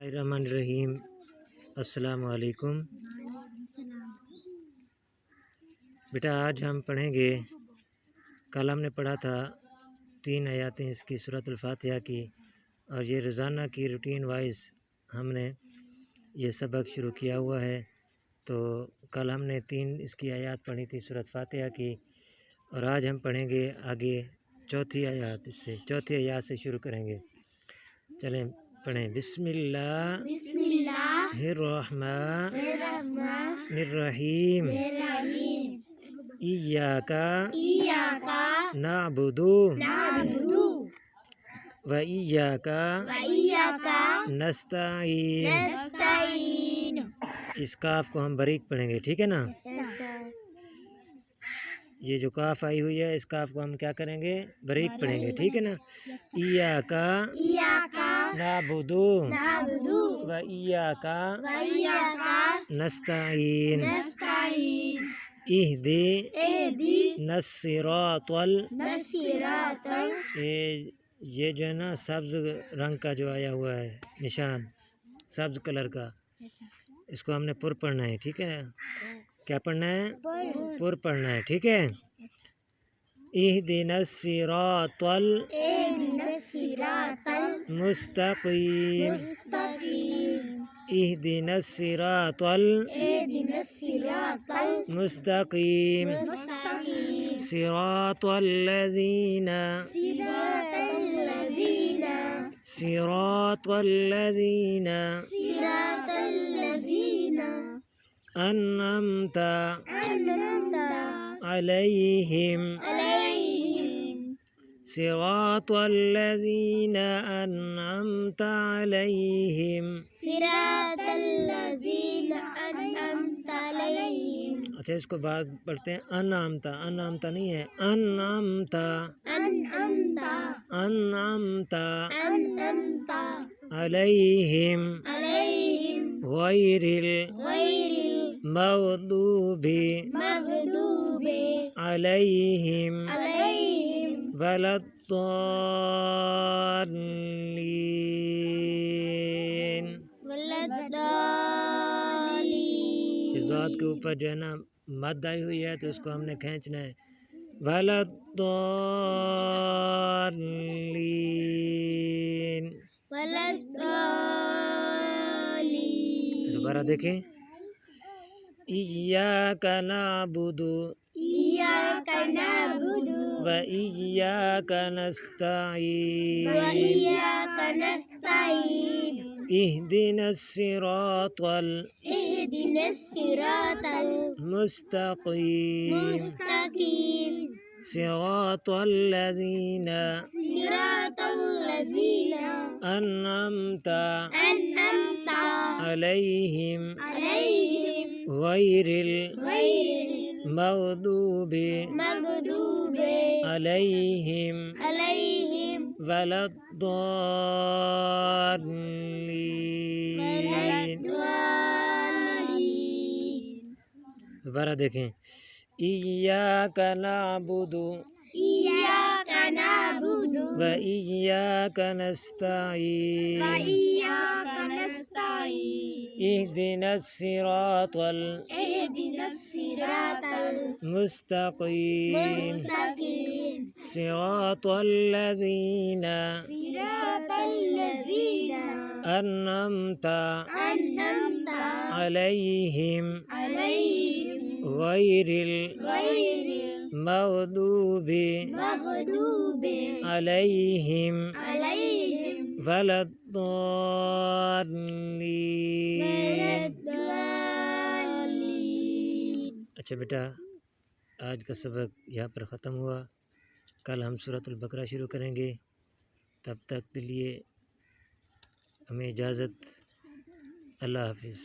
रहमान अस्सलामु अलैकुम। बेटा आज हम पढ़ेंगे, कल हमने पढ़ा था 3 आयतें इसकी सूरतुल फातिहा की, और ये रोज़ाना की रूटीन वाइज हमने ये सबक शुरू किया हुआ है। तो कल हमने 3 इसकी आयत पढ़ी थी सूरत फातिहा की, और आज हम पढ़ेंगे आगे चौथी आयत, इससे चौथी आयत से शुरू करेंगे। चलें पढ़ें। बिस्मिल्लाहिर्रहमानिर्रहीम। इय्याका नअबुदु व इय्याका नस्तईन। इस काफ को हम बारीक पढ़ेंगे, ठीक है ना। ये जो काफ आई हुई है, इस काफ को हम क्या करेंगे, बारीक पढ़ेंगे, ठीक है ना। इय्याका नअबुदु व इय्याका नस्तईन। इहदिनस सिरातल, ये जो है ना सब्ज़ रंग का जो आया हुआ है निशान, सब्ज़ कलर का, इसको हमने पुर पढ़ना है, ठीक है। क्या पढ़ना है? पुर पढ़ना है, ठीक है। इहदिनस सिरातल मुस्तकीम। इहदिनस सिरातल मुस्तकीम। सिरातल लज़ीना अन्अमता अलैहिम। सिरातल लज़ीना अन्अमता अलैहिम। अच्छा, इसको बाद पढ़ते हैं। अन्अमता, अन्अमता नहीं है, अन्अमता अलैहिम गैरिल मग़दूबि अलैहिम वलद्दाल्लीन। इस दाद के ऊपर जो है ना मद आई हुई है, तो उसको हमने खींचना है। वलद्दाल्लीन। दोबारा देखें। इय्याका नअबुदु व इय्याका नस्तईन। इहदिनस सिरातल मुस्तकीम। सिरातल लज़ीना अन्अमता अलैहिम गैरिल मग़दूबि अलैहिम वलद्दाल्लीन। दोबारा देखें। इय्याका नअबुदु व इय्याका नस्तईन। इहदिनस सिरातल मुस्तकीम। सिरातल लज़ीना अन्अमता अलैहिम गैरिल मग़दूबि अलैहिम वलद्दाल्लीन। अच्छा बेटा, आज का सबक यहाँ पर ख़त्म हुआ। कल हम सूरतुल बकरा शुरू करेंगे। तब तक के लिए हमें इजाज़त। अल्लाह हाफ़िज़।